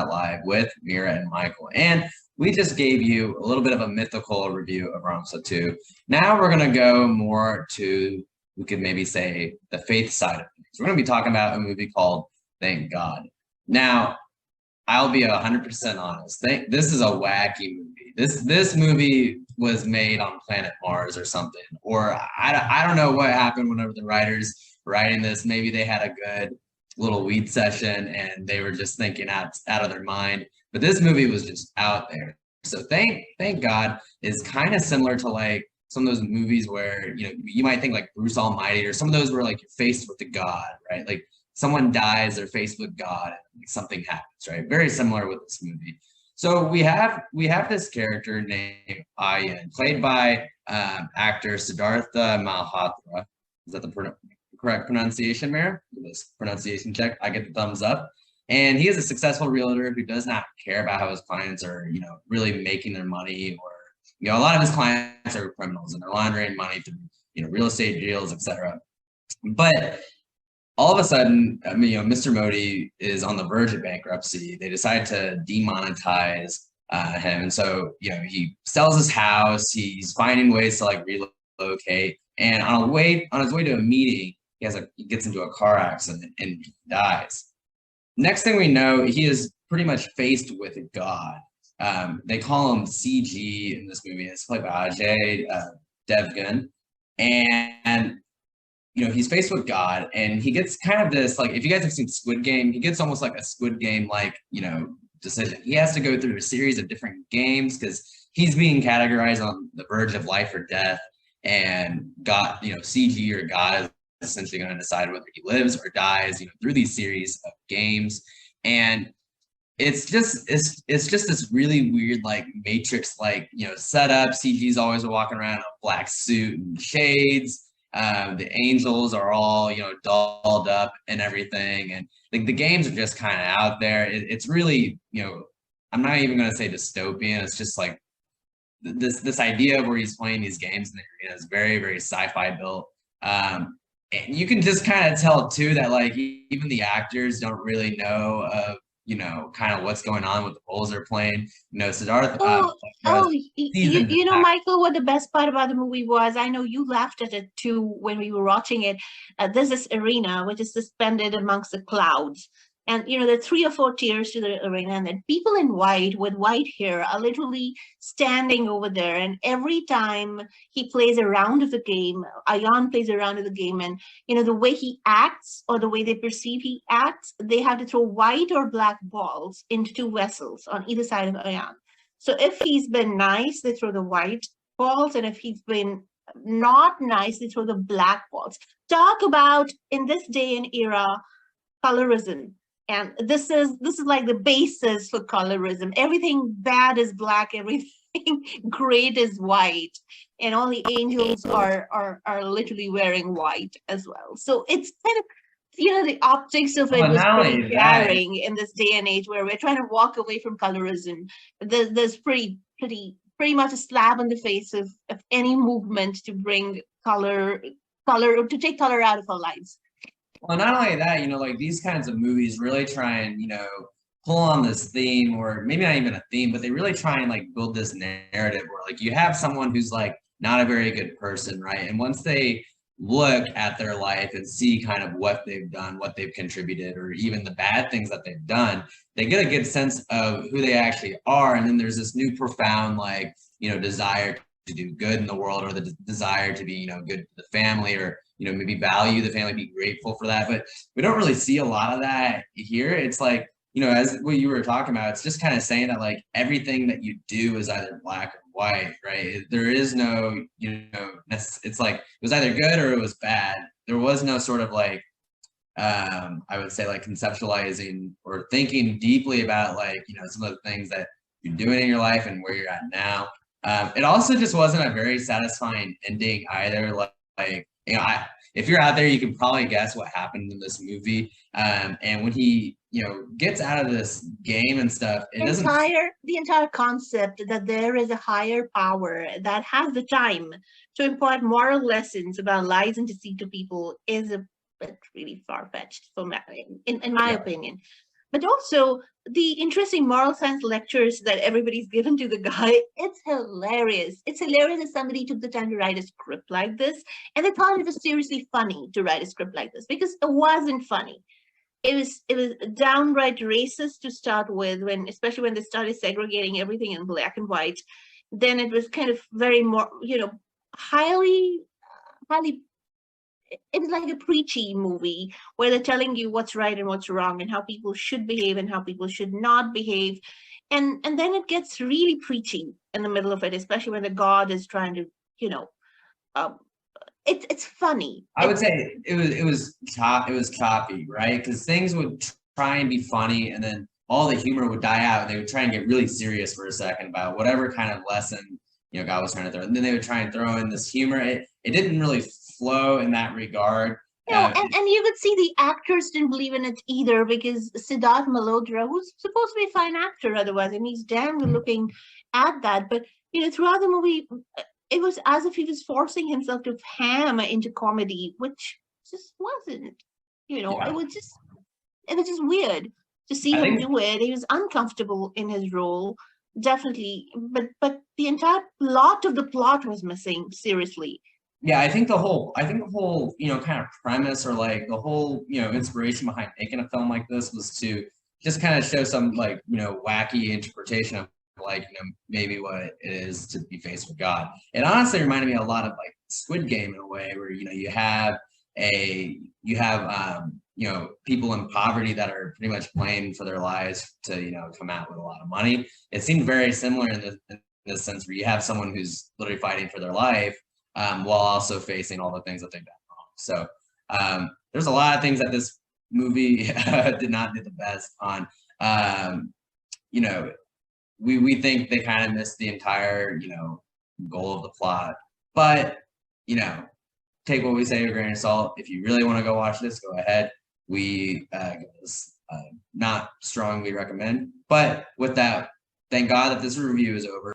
Live with Mira and Michael. And we just gave you a little bit of a mythical review of Ramsa 2. Now we're going to go more to, we could maybe say, the faith side of things. We're going to be talking about a movie called Thank God. Now, I'll be 100% honest. This is a wacky movie. This movie was made on planet Mars or something. Or I don't know what happened whenever the writers writing this. Maybe they had a good little weed session and they were just thinking out of their mind. But this movie was just out there. So thank God is kind of similar to like some of those movies where you might think like Bruce Almighty, or some of those where like you're faced with the God, right? Like someone dies, they're faced with God, and something happens, right? Very similar with this movie. So we have this character named Ayaan, played by actor Siddhartha Malhotra. Is that the correct pronunciation, Mira? This pronunciation check, I get the thumbs up. And he is a successful realtor who does not care about how his clients are, really making their money, or a lot of his clients are criminals and they're laundering money through, real estate deals, etc. But all of a sudden, Mr. Modi is on the verge of bankruptcy. They decide to demonetize him, and so he sells his house. He's finding ways to like relocate, and on his way to a meeting, he gets into a car accident and dies. Next thing we know, he is pretty much faced with God. They call him CG in this movie. It's played by Ajay Devgan, and he's faced with God, and he gets kind of this, like, if you guys have seen Squid Game, he gets almost like a Squid Game, like, decision. He has to go through a series of different games because he's being categorized on the verge of life or death, and God, CG or God is essentially going to decide whether he lives or dies, through these series of games. And it's just this really weird, like, Matrix, like, setup. CG's always walking around in a black suit and shades. The angels are all, dolled up and everything. And like the games are just kind of out there. It's really, I'm not even going to say dystopian. It's just like this idea of where he's playing these games and it's very, very sci-fi built. And you can just kind of tell too that like even the actors don't really know of, kind of what's going on with the roles they're playing. Siddhartha. Michael, what the best part about the movie was, I know you laughed at it too when we were watching it. There's this arena which is suspended amongst the clouds. And, there are 3 or 4 tiers to the arena, and then people in white with white hair are literally standing over there. And every time he plays a round of the game, Ayaan plays a round of the game, and, the way he acts or the way they perceive he acts, they have to throw white or black balls into 2 vessels on either side of Ayaan. So if he's been nice, they throw the white balls, and if he's been not nice, they throw the black balls. Talk about, in this day and era, colorism. And this is like the basis for colorism. Everything bad is black, everything great is white, and all the angels are literally wearing white as well. So it's kind of, the optics of it was pretty jarring in this day and age where we're trying to walk away from colorism. There's pretty much a slap in the face of any movement to bring color to take color out of our lives. Well, not only that, like these kinds of movies really try and, pull on this theme, or maybe not even a theme, but they really try and like build this narrative where like you have someone who's like not a very good person, right? And once they look at their life and see kind of what they've done, what they've contributed, or even the bad things that they've done, they get a good sense of who they actually are. And then there's this new profound, like, desire to do good in the world, or the desire to be, good to the family, or maybe value the family, be grateful for that. But we don't really see a lot of that here. It's like, as what you were talking about, it's just kind of saying that like everything that you do is either black or white, right? There is no, it's like it was either good or it was bad. There was no sort of like, I would say like conceptualizing or thinking deeply about like, some of the things that you're doing in your life and where you're at now. It also just wasn't a very satisfying ending either. Like, if you're out there, you can probably guess what happened in this movie. And when he, gets out of this game and stuff, the entire concept that there is a higher power that has the time to impart moral lessons about lies and deceit to people is a bit really far-fetched, in my opinion. but also the interesting moral science lectures that everybody's given to the guy. It's hilarious. It's hilarious that somebody took the time to write a script like this, and they thought it was seriously funny to write a script like this, because it wasn't funny. It was downright racist to start with, when especially when they started segregating everything in black and white. Then it was kind of very more, highly, it was like a preachy movie where they're telling you what's right and what's wrong, and how people should behave and how people should not behave. And then it gets really preachy in the middle of it, especially when the god is trying to, you know, um, it's funny. I would say it was choppy, right? Because things would try and be funny, and then all the humor would die out, and they would try and get really serious for a second about whatever kind of lesson God was trying to throw, and then they would try and throw in this humor. It didn't really flow in that regard. And you could see the actors didn't believe in it either, because Siddhartha Malhotra, who's supposed to be a fine actor otherwise, and he's damn good looking at that, but throughout the movie, it was as if he was forcing himself to ham into comedy, which just wasn't. Yeah. It was just weird to see him do it. He was uncomfortable in his role, definitely, but the entire plot of the plot was missing, seriously. Yeah, I think the whole kind of premise, or like the whole inspiration behind making a film like this, was to just kind of show some wacky interpretation of maybe what it is to be faced with God. It honestly reminded me a lot of like Squid Game in a way, where you have people in poverty that are pretty much playing for their lives to come out with a lot of money. It seemed very similar in the sense where you have someone who's literally fighting for their life, while also facing all the things that they've done wrong. So there's a lot of things that this movie did not do the best on. We think they kind of missed the entire goal of the plot, but take what we say with a grain of salt. If you really want to go watch this, go ahead. We not strongly recommend, but with that, thank God that this review is over.